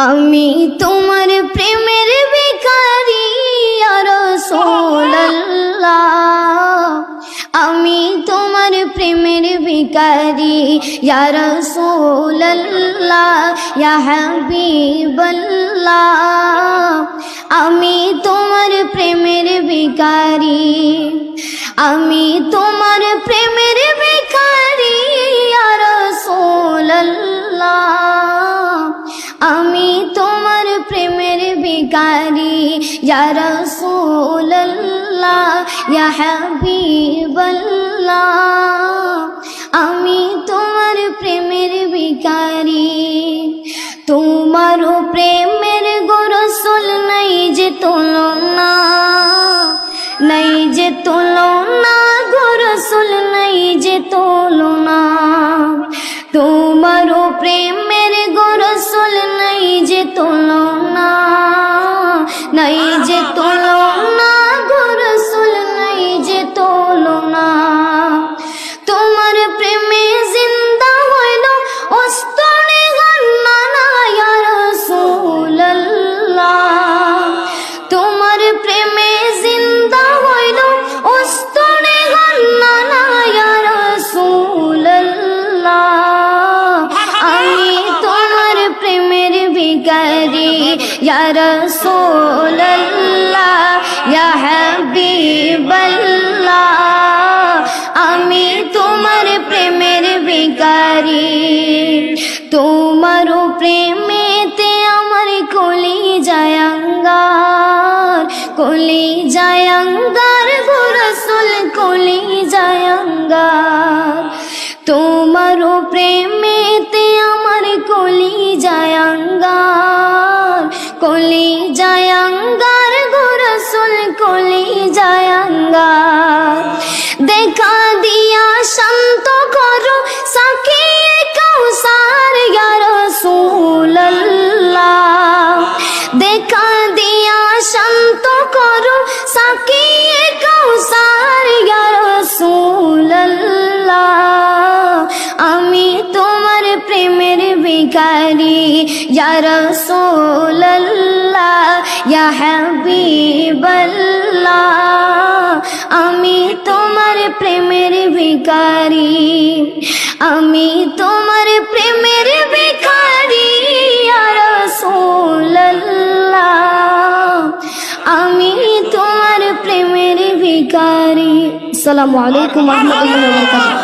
আমি তোমার প্রেমের ভিখারি ইয়া রাসূলুল্লাহ, আমি তোমার প্রেমের ভিখারি ইয়া রাসূলুল্লাহ, ইয়া হাবিবাল্লাহ, আমি তোমার প্রেমের ভিখারি, আমি তোমার প্রেমের ভিখারি ইয়া রাসূলুল্লাহ, আমি তোমার প্রেমের ভিখারি ইয়া রাসূলুল্লাহ, ইয়া হাবিবাল্লাহ, আমি তোমার প্রেমের ভিখারি। তোমার প্রেমের গো রাসূল নাই যে তুলনা, নাই যে তুলনা গো রাসূল নাই যে তুলনা, তোমার প্রেমের গো রাসূল নাই যে তুলনা, নাই যে তুলনা গো রাসূল নাই যে তুলনা। তোমার প্রেমে জিন্দা হইল অস্তরে গান্নানা ইয়া রাসূলুল্লাহ, তোমার প্রেমে জিন্দা হইল অস্তরে গান্নানা ইয়া রাসূলুল্লাহ, আমি তোমার প্রেমের ভিখারি ইয়া রাসূলুল্লাহ, ইয়া হাবিবাল্লাহ, আমি তোমার প্রেমের ভিখারি। তোমার প্রেমেতে আমার কলি জায়াঙ্গার, কলি জায়াঙ্গার গো রাসূল কলি জায়াঙ্গার, তোমার প্রেমেতে আমার কলি জায়াঙ্গার, কলি জায়াঙ্গার গো রাসূল কলি জায়াঙ্গার। দেখা দিয়া শান্ত করো সাকিয়ে কাউসার ইয়া রাসূলুল্লাহ, দেখা দিয়া শান্ত করো সাকিয়ে কাউসার ইয়া রাসূলুল্লাহ, আমি তোমার প্রেমের ভিখারি ইয়া রাসূলুল্লাহ, ইয়া হাবিবাল্লাহ, আমি তোমার প্রেমের ভিখারি, আমি তোমার প্রেমের ভিখারি ইয়া রাসূলুল্লাহ, আমি তোমার প্রেমের ভিখারি। আসসালামু আলাইকুম ওয়া রাহমাতুল্লাহি ওয়া বারাকাতুহু।